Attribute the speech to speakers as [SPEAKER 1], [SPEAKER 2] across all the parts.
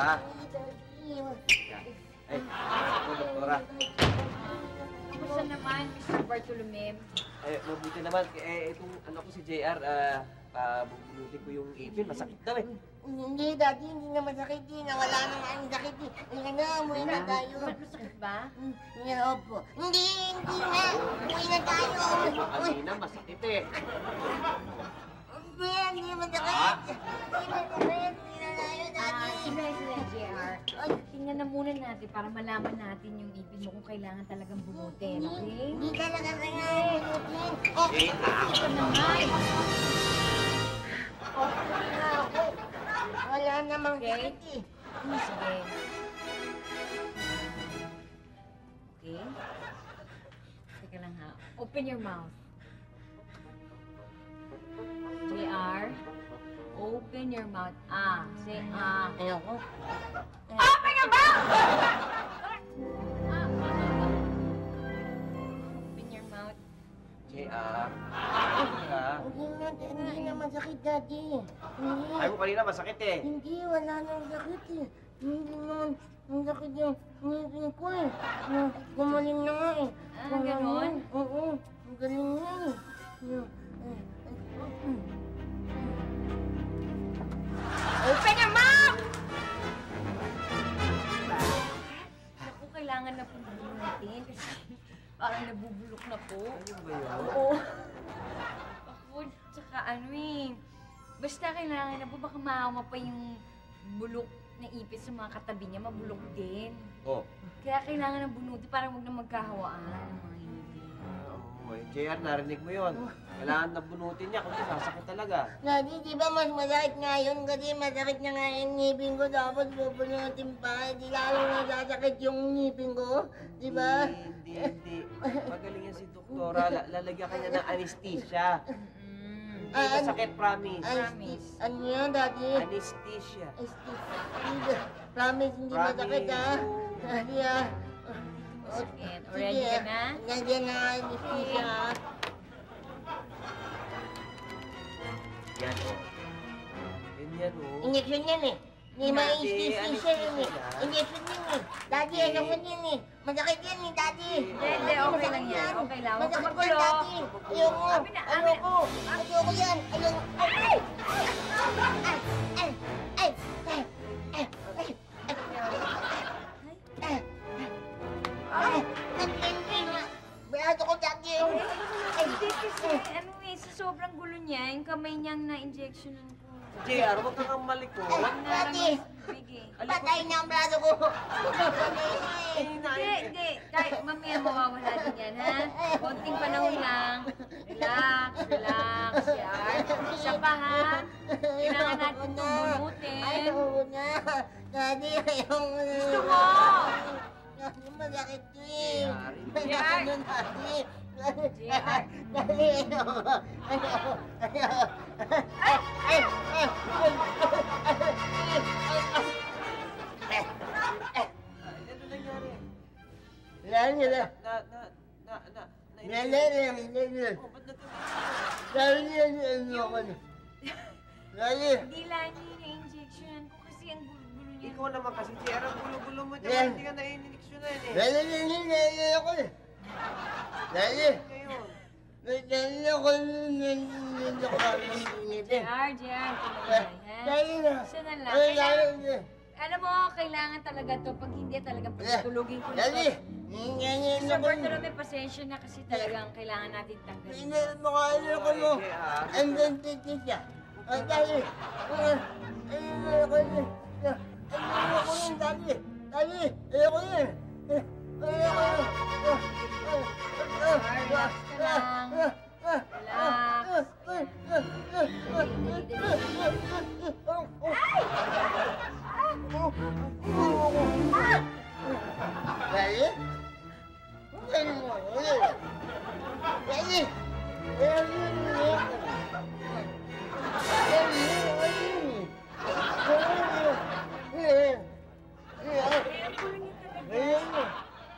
[SPEAKER 1] doktora. Ay, ako, doktora.
[SPEAKER 2] Kumusta naman, Mr. Bartolome?
[SPEAKER 1] Ay, mabuti naman. Itong anak ko si JR, bubulutin ko yung ipin. Masakit daw eh.
[SPEAKER 3] Hindi, Daddy. Hindi na masakit eh. Nawala na nga ang sakit eh. Hindi na, umuwi na tayo.
[SPEAKER 2] Masakit ba?
[SPEAKER 3] Opo. Hindi na. Umuwi na tayo.
[SPEAKER 1] Kanina, masakit eh.
[SPEAKER 3] Hindi masakit. Hindi masakit. Hindi na tayo, Daddy.
[SPEAKER 2] Sige, JR. Tingnan na muna natin para malaman natin yung ipin mo kung kailangan talagang bunutin, okay?
[SPEAKER 3] Hindi talaga kailangan bunutin.
[SPEAKER 2] Ito na nga eh.
[SPEAKER 3] Wala namang
[SPEAKER 2] Okay?
[SPEAKER 3] sakit eh.
[SPEAKER 2] Sige. Okay? Teka lang ha. Open your mouth. JR, open your mouth. Say
[SPEAKER 3] Ayoko.
[SPEAKER 2] Open your mouth! Open your mouth.
[SPEAKER 1] JR.
[SPEAKER 3] Hindi na masakit, Daddy. Hindi.
[SPEAKER 1] Ay mo kanina, masakit eh.
[SPEAKER 3] Hindi, wala nang sakit eh. Hindi naman ang sakit yung ngipin ko eh. Gumaling na nga eh.
[SPEAKER 2] Ganon?
[SPEAKER 3] Oo, ang galing na eh.
[SPEAKER 2] Open your mouth! Naku, kailangan na pong bunutin kasi parang nabubulok na po.
[SPEAKER 1] Ano ba yun?
[SPEAKER 2] Oo. Ako, tsaka ano eh. Basta kailangan na po, baka mahama pa yung bulok na ipis sa mga katabi niya, mabulok din.
[SPEAKER 1] Oh.
[SPEAKER 2] Kaya kailangan ng bunutin para huwag na magkahawaan ng mga ngipin.
[SPEAKER 1] Oh, JR, narinig mo yun. Kailangan na bunutin niya kasi sasakit talaga.
[SPEAKER 3] Daddy, di ba mas masakit nga yun? Kasi masakit na nga yung ngipin ko. Dapat bubunutin pa. Di lalo na sasakit yung ngipin ko. Di ba?
[SPEAKER 1] Hindi. Magaling yan si doktora. Lalagyan ka niya ng anesthesia. Hindi masakit, promise.
[SPEAKER 2] Promise.
[SPEAKER 3] Ano yan, Daddy?
[SPEAKER 1] Anesthesia.
[SPEAKER 3] Promise, hindi masakit ha? Daddy ha?
[SPEAKER 2] Sakit. Ready ka na?
[SPEAKER 3] Nandiyan na anesthesia ha?
[SPEAKER 1] Yan o. Ganyan o.
[SPEAKER 3] Injection yan eh. Hindi ma-anesthesia yun eh.
[SPEAKER 1] Anesthesia.
[SPEAKER 3] Injection yan eh. Daddy, ano mo yan eh. Masakit yan eh, Daddy.
[SPEAKER 2] Hindi, okay lang yan. Okay lang. Huwag ka
[SPEAKER 3] Masakit yan,
[SPEAKER 2] magulo.
[SPEAKER 3] Daddy. Ayoko.
[SPEAKER 2] Amin na, amin na.
[SPEAKER 3] Ayoko. Ayoko yan. Ayoko. Ay! Ay! Ay! Ay! Ay! Ay! Ay! Nag-ending na. Bayado ko, Daddy.
[SPEAKER 2] Hindi kasi, ano eh, sa sobrang gulo niya, yung kamay niyang na-injectionan ko.
[SPEAKER 1] JR, huwag kang malikot.
[SPEAKER 3] Daddy.
[SPEAKER 2] Bigay.
[SPEAKER 3] Patay na ang braso ko. Patay na eh.
[SPEAKER 2] Hindi. Kahit mamaya mawawala din yan, ha? Konting panahon lang. Relax, JR. Isa pa, ha? Kailangan natin itong bunutin.
[SPEAKER 3] Ayaw na. Daddy, ayaw na.
[SPEAKER 2] Gusto mo?
[SPEAKER 3] Daddy, masakit to eh.
[SPEAKER 2] JR.
[SPEAKER 3] Daddy.
[SPEAKER 2] JR.
[SPEAKER 3] Daddy, ayaw.
[SPEAKER 1] Ano nangyari?
[SPEAKER 3] Lalo na.
[SPEAKER 1] Nainis. Oh, ba't nagkakita?
[SPEAKER 2] Hindi lang yung injectionan ko kasi ang gulo-gulo niya.
[SPEAKER 1] Ikaw naman kasi, JR, ang gulo-gulo mo.
[SPEAKER 3] Yeah.
[SPEAKER 1] Hindi ka na-injeksyonan eh.
[SPEAKER 2] JR, tuloy, ha? Isa na lang. Alam mo, kailangan talaga to. Pag hindi talagang pagtulugin ko na to. Mr. Bartolome, pasensya na kasi talagang kailangan natin tanggalin. Relax ka lang.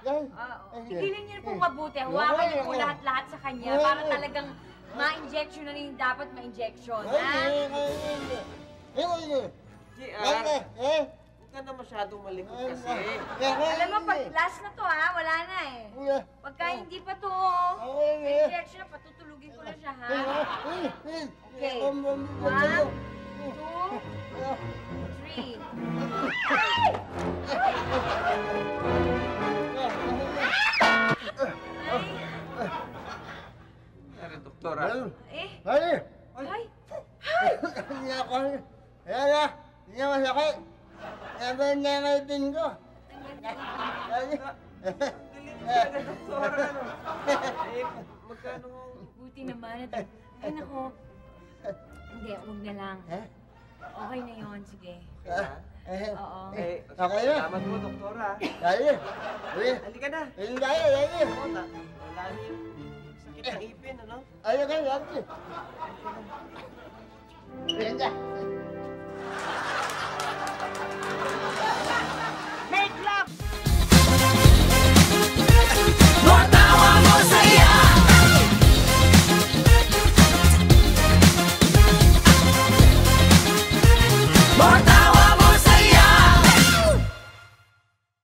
[SPEAKER 2] Relax. Hindi niyo po mabuti. Hawakan niyo po lahat-lahat sa kanya para talagang ma-injection na rin dapat ma-injection, ha?
[SPEAKER 1] JR, ka na masyadong malikot kasi.
[SPEAKER 2] Alam mo, pag last na to ha, wala na eh. Pagka hindi pa to, may injection na, patutulugin ko na siya ha. Okay. 1, 2, 3.
[SPEAKER 1] Ano, doktora?
[SPEAKER 2] Eh?
[SPEAKER 3] Ay!
[SPEAKER 2] Ay!
[SPEAKER 3] Hindi ako. Ayan na. Hindi na masakit. Naban na yung ngipin ko.
[SPEAKER 1] Galing talaga, doktora, ano? Eh, magkano nga?
[SPEAKER 2] Buti naman. Ay, nako. Hindi, huwag na lang. Okay na yun, sige. Oo.
[SPEAKER 1] Eh,
[SPEAKER 3] Okay na.
[SPEAKER 1] salamat po, doktora.
[SPEAKER 3] Dali. Dali.
[SPEAKER 1] Halika na.
[SPEAKER 3] Dali tayo. Dali.
[SPEAKER 1] Oo, wala na yung sakit ng ipin, ano?
[SPEAKER 3] Ayun kayo. Dali. Ganda.